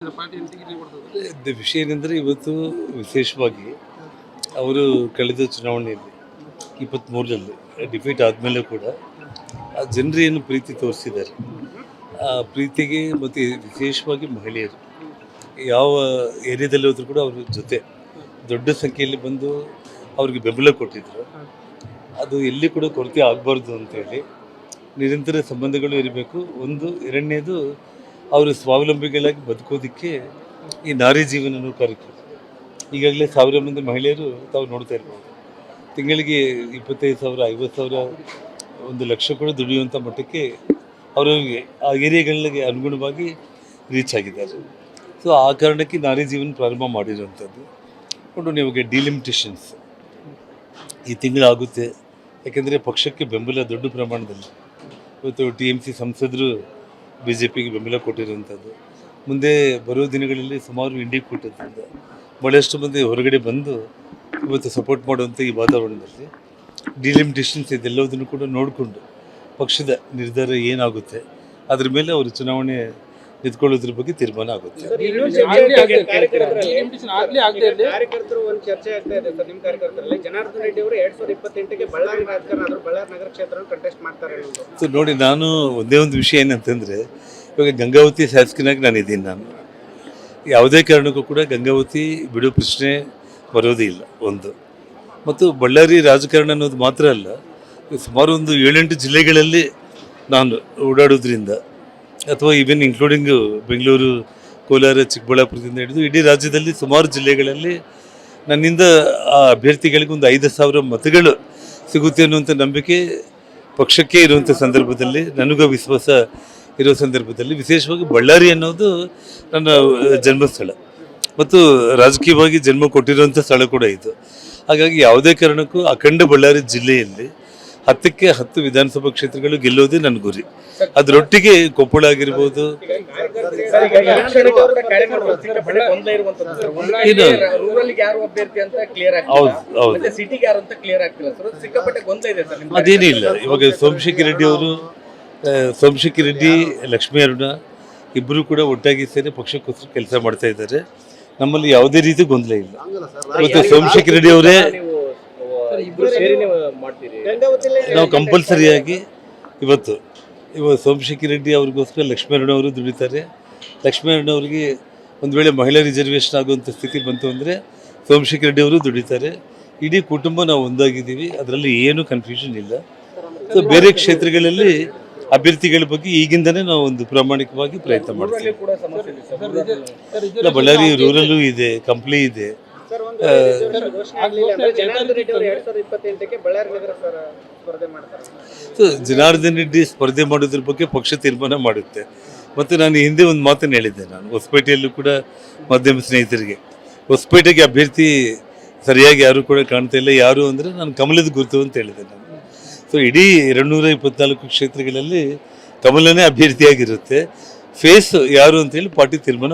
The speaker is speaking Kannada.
ಸರ್ ಪಾರ್ಟಿ ಟಿಕೆಟ್ ಕೊಡ್ತದೆ. ವಿಷಯ ಏನಂದರೆ ಇವತ್ತು ವಿಶೇಷವಾಗಿ ಅವರು ಕಳೆದ ಚುನಾವಣೆಯಲ್ಲಿ 23ರಲ್ಲಿ ಡಿಫೀಟ್ ಆದಮೇಲೆ ಕೂಡ ಆ ಜನರು ಏನು ಪ್ರೀತಿ ತೋರಿಸಿದ್ದಾರೆ, ಆ ಪ್ರೀತಿಗೆ ಮತ್ತು ವಿಶೇಷವಾಗಿ ಮಹಿಳೆಯರು ಯಾವ ಏರಿಯಾದಲ್ಲಿ ಹೋದರೂ ಕೂಡ ಅವ್ರ ಜೊತೆ ದೊಡ್ಡ ಸಂಖ್ಯೆಯಲ್ಲಿ ಬಂದು ಅವ್ರಿಗೆ ಬೆಂಬಲ ಕೊಟ್ಟಿದ್ರು. ಅದು ಎಲ್ಲಿ ಕೂಡ ಕೊರತೆ ಆಗಬಾರ್ದು ಅಂತೇಳಿ ನಿರಂತರ ಸಂಬಂಧಗಳು ಇರಬೇಕು. ಒಂದು ಎರಡನೇದು ಅವರು ಸ್ವಾವಲಂಬಿಗಳಾಗಿ ಬದುಕೋದಕ್ಕೆ ಈ ನಾರಿ ಜೀವನ ಅನ್ನೋ ಕಾರ್ಯಕ್ರಮ ಈಗಾಗಲೇ 1000 ಮಂದಿ ಮಹಿಳೆಯರು ತಾವು ನೋಡ್ತಾ ಇರ್ಬೋದು. ತಿಂಗಳಿಗೆ 25,000 50,000 1,00,000 ಕೂಡ ದುಡಿಯುವಂಥ ಮಟ್ಟಕ್ಕೆ ಅವರಿಗೆ ಆ ಏರಿಯಾಗಳಿಗೆ ಅನುಗುಣವಾಗಿ ರೀಚ್ ಆಗಿದ್ದಾರೆ. ಸೊ ಆ ಕಾರಣಕ್ಕೆ ನಾರಿ ಜೀವನ ಪ್ರಾರಂಭ ಮಾಡಿರುವಂಥದ್ದು. ಕೊಂಡು ನಿಮಗೆ ಡಿಲಿಮಿಟೇಷನ್ಸ್ ಈ ತಿಂಗಳಾಗುತ್ತೆ. ಯಾಕೆಂದರೆ ಪಕ್ಷಕ್ಕೆ ಬೆಂಬಲ ದೊಡ್ಡ ಪ್ರಮಾಣದಲ್ಲಿ ಇವತ್ತು TMC ಸಂಸದರು BJPಗೆ ಬೆಂಬಲ ಕೊಟ್ಟಿರುವಂಥದ್ದು. ಮುಂದೆ ಬರೋ ದಿನಗಳಲ್ಲಿ ಸುಮಾರು ಇಂಡಿ ಕೂಟದಿಂದ ಭಾಳಷ್ಟು ಮಂದಿ ಹೊರಗಡೆ ಬಂದು ಇವತ್ತು ಸಪೋರ್ಟ್ ಮಾಡುವಂಥ ಈ ವಾತಾವರಣದಲ್ಲಿ ಡಿಲಿಮಿಟೇಷನ್ಸ್ ಇದೆಲ್ಲದನ್ನು ಕೂಡ ನೋಡಿಕೊಂಡು ಪಕ್ಷದ ನಿರ್ಧಾರ ಏನಾಗುತ್ತೆ ಅದ್ರ ಮೇಲೆ ಅವರು ಚುನಾವಣೆ ನಿಂತ್ಕೊಳ್ಳೋದ್ರ ಬಗ್ಗೆ ತೀರ್ಮಾನ ಆಗುತ್ತೆ. ಕಾರ್ಯಕರ್ತರು ಒಂದು ಚರ್ಚೆ ಆಗ್ತಾ ಇದೆ ಸರ್. ನಿಮ್ಮ ಕಾರ್ಯಕರ್ತರಲ್ಲಿ ಜನಾರ್ದನ್ ರೆಡ್ಡಿ ಅವರು 2028ಗೆ ಬಳ್ಳಾರಿ ರಾಜಕಾರಣ ಆದರೂ ಬಳ್ಳಾರಿ ನಗರ ಕ್ಷೇತ್ರ ಕಂಟೆಸ್ಟ್ ಮಾಡ್ತಾರೆ ಅನ್ನೋದು. ಸೊ ನೋಡಿ, ನಾನು ಒಂದೇ ಒಂದು ವಿಷಯ ಏನಂತಂದರೆ, ಇವಾಗ ಗಂಗಾವತಿ ಶಾಸಕನಾಗಿ ನಾನಿದ್ದೀನಿ. ನಾನು ಯಾವುದೇ ಕಾರಣಕ್ಕೂ ಕೂಡ ಗಂಗಾವತಿ ಬಿಡೋ ಪ್ರಶ್ನೆ ಬರೋದೇ ಇಲ್ಲ. ಒಂದು ಮತ್ತು ಬಳ್ಳಾರಿ ರಾಜಕಾರಣ ಅನ್ನೋದು ಮಾತ್ರ ಅಲ್ಲ, ಸುಮಾರು ಒಂದು 7-8 ಜಿಲ್ಲೆಗಳಲ್ಲಿ ನಾನು ಓಡಾಡೋದ್ರಿಂದ ಅಥವಾ ಈವನ್ ಇನ್ಕ್ಲೂಡಿಂಗ್ ಬೆಂಗಳೂರು, ಕೋಲಾರ, ಚಿಕ್ಕಬಳ್ಳಾಪುರದಿಂದ ಹಿಡಿದು ಇಡೀ ರಾಜ್ಯದಲ್ಲಿ ಸುಮಾರು ಜಿಲ್ಲೆಗಳಲ್ಲಿ ನನ್ನಿಂದ ಆ ಅಭ್ಯರ್ಥಿಗಳಿಗೆ ಒಂದು 5,000 ಮತಗಳು ಸಿಗುತ್ತೆ ಅನ್ನುವಂಥ ನಂಬಿಕೆ ಪಕ್ಷಕ್ಕೆ ಇರುವಂಥ ಸಂದರ್ಭದಲ್ಲಿ, ನನಗೂ ವಿಶ್ವಾಸ ಇರೋ ಸಂದರ್ಭದಲ್ಲಿ, ವಿಶೇಷವಾಗಿ ಬಳ್ಳಾರಿ ಅನ್ನೋದು ನನ್ನ ಜನ್ಮಸ್ಥಳ ಮತ್ತು ರಾಜಕೀಯವಾಗಿ ಜನ್ಮ ಕೊಟ್ಟಿರುವಂಥ ಸ್ಥಳ ಕೂಡ ಇದು. ಹಾಗಾಗಿ ಯಾವುದೇ ಕಾರಣಕ್ಕೂ ಅಖಂಡ ಬಳ್ಳಾರಿ ಜಿಲ್ಲೆಯಲ್ಲಿ 10ಕ್ಕೆ 10 ವಿಧಾನಸಭಾ ಕ್ಷೇತ್ರಗಳು ಗೆಲ್ಲೋದೇ ನನ್ನ ಗುರಿ. ಅದರೊಟ್ಟಿಗೆ ಕೊಪ್ಪಳ ಆಗಿರ್ಬೋದು, ಅದೇನೇ ಇಲ್ಲ. ಇವಾಗ ಸೋಮಶೇಖರ್ ರೆಡ್ಡಿ ಅವರು, ಸೋಮಶೇಖರ್ ರೆಡ್ಡಿ, ಲಕ್ಷ್ಮೀ ಅರುಣ ಇಬ್ಬರು ಕೂಡ ಒಟ್ಟಾಗಿ ಸೇರಿ ಪಕ್ಷಕ್ಕೋಸ್ಕರ ಕೆಲಸ ಮಾಡ್ತಾ ಇದ್ದಾರೆ. ನಮ್ಮಲ್ಲಿ ಯಾವುದೇ ರೀತಿ ಗೊಂದಲ ಇಲ್ಲ. ಇವತ್ತು ಸೋಮಶೇಖರ್ ರೆಡ್ಡಿ ಅವರೇ ನಾವು ಕಂಪಲ್ಸರಿಯಾಗಿ ಇವತ್ತು ಸೋಮಶೇಖರ್ ರೆಡ್ಡಿ ಅವ್ರಿಗೋಸ್ಕರ ಲಕ್ಷ್ಮೀ ಅರುಣ ಅವರು ದುಡಿತಾರೆ. ಲಕ್ಷ್ಮೀ ಅರುಣ ಅವರಿಗೆ ಒಂದು ವೇಳೆ ಮಹಿಳಾ ರಿಸರ್ವೇಷನ್ ಆಗುವಂಥ ಸ್ಥಿತಿ ಬಂತು ಅಂದರೆ ಸೋಮಶೇಖರ್ ರೆಡ್ಡಿ ಅವರು ದುಡಿತಾರೆ. ಇಡೀ ಕುಟುಂಬ ನಾವು ಒಂದಾಗಿದ್ದೀವಿ, ಅದರಲ್ಲಿ ಏನೂ ಕನ್ಫ್ಯೂಷನ್ ಇಲ್ಲ. ಸೊ ಬೇರೆ ಕ್ಷೇತ್ರಗಳಲ್ಲಿ ಅಭ್ಯರ್ಥಿಗಳ ಬಗ್ಗೆ ಈಗಿಂದನೇ ನಾವು ಒಂದು ಪ್ರಾಮಾಣಿಕವಾಗಿ ಪ್ರಯತ್ನ ಮಾಡ್ತೀವಿ. ಬಳ್ಳಾರಿ ರೂರಲ್ಲೂ ಇದೆ, ಕಂಪ್ಲಿ ಇದೆ. ಸೊ ಜನಾರ್ದನ್ ರೆಡ್ಡಿ ಸ್ಪರ್ಧೆ ಮಾಡೋದ್ರ ಬಗ್ಗೆ ಪಕ್ಷ ತೀರ್ಮಾನ ಮಾಡುತ್ತೆ. ಮತ್ತು ನಾನು ಹಿಂದೆ ಒಂದು ಮಾತನ್ನು ಹೇಳಿದ್ದೆ, ನಾನು ಹೊಸಪೇಟೆಯಲ್ಲೂ ಕೂಡ ಮಾಧ್ಯಮ ಸ್ನೇಹಿತರಿಗೆ, ಹೊಸಪೇಟೆಗೆ ಅಭ್ಯರ್ಥಿ ಸರಿಯಾಗಿ ಯಾರು ಕೂಡ ಕಾಣ್ತಾ ಇಲ್ಲ, ಯಾರು ಅಂದರೆ ನಾನು ಕಮಲದ ಗುರುತು ಅಂತ ಹೇಳಿದೆ ನಾನು. ಸೊ ಇಡೀ 224 ಕ್ಷೇತ್ರಗಳಲ್ಲಿ ಕಮಲನೇ ಅಭ್ಯರ್ಥಿಯಾಗಿರುತ್ತೆ. ಫೇಸ್ ಯಾರು ಅಂತೇಳಿ ಪಾರ್ಟಿ ತೀರ್ಮಾನ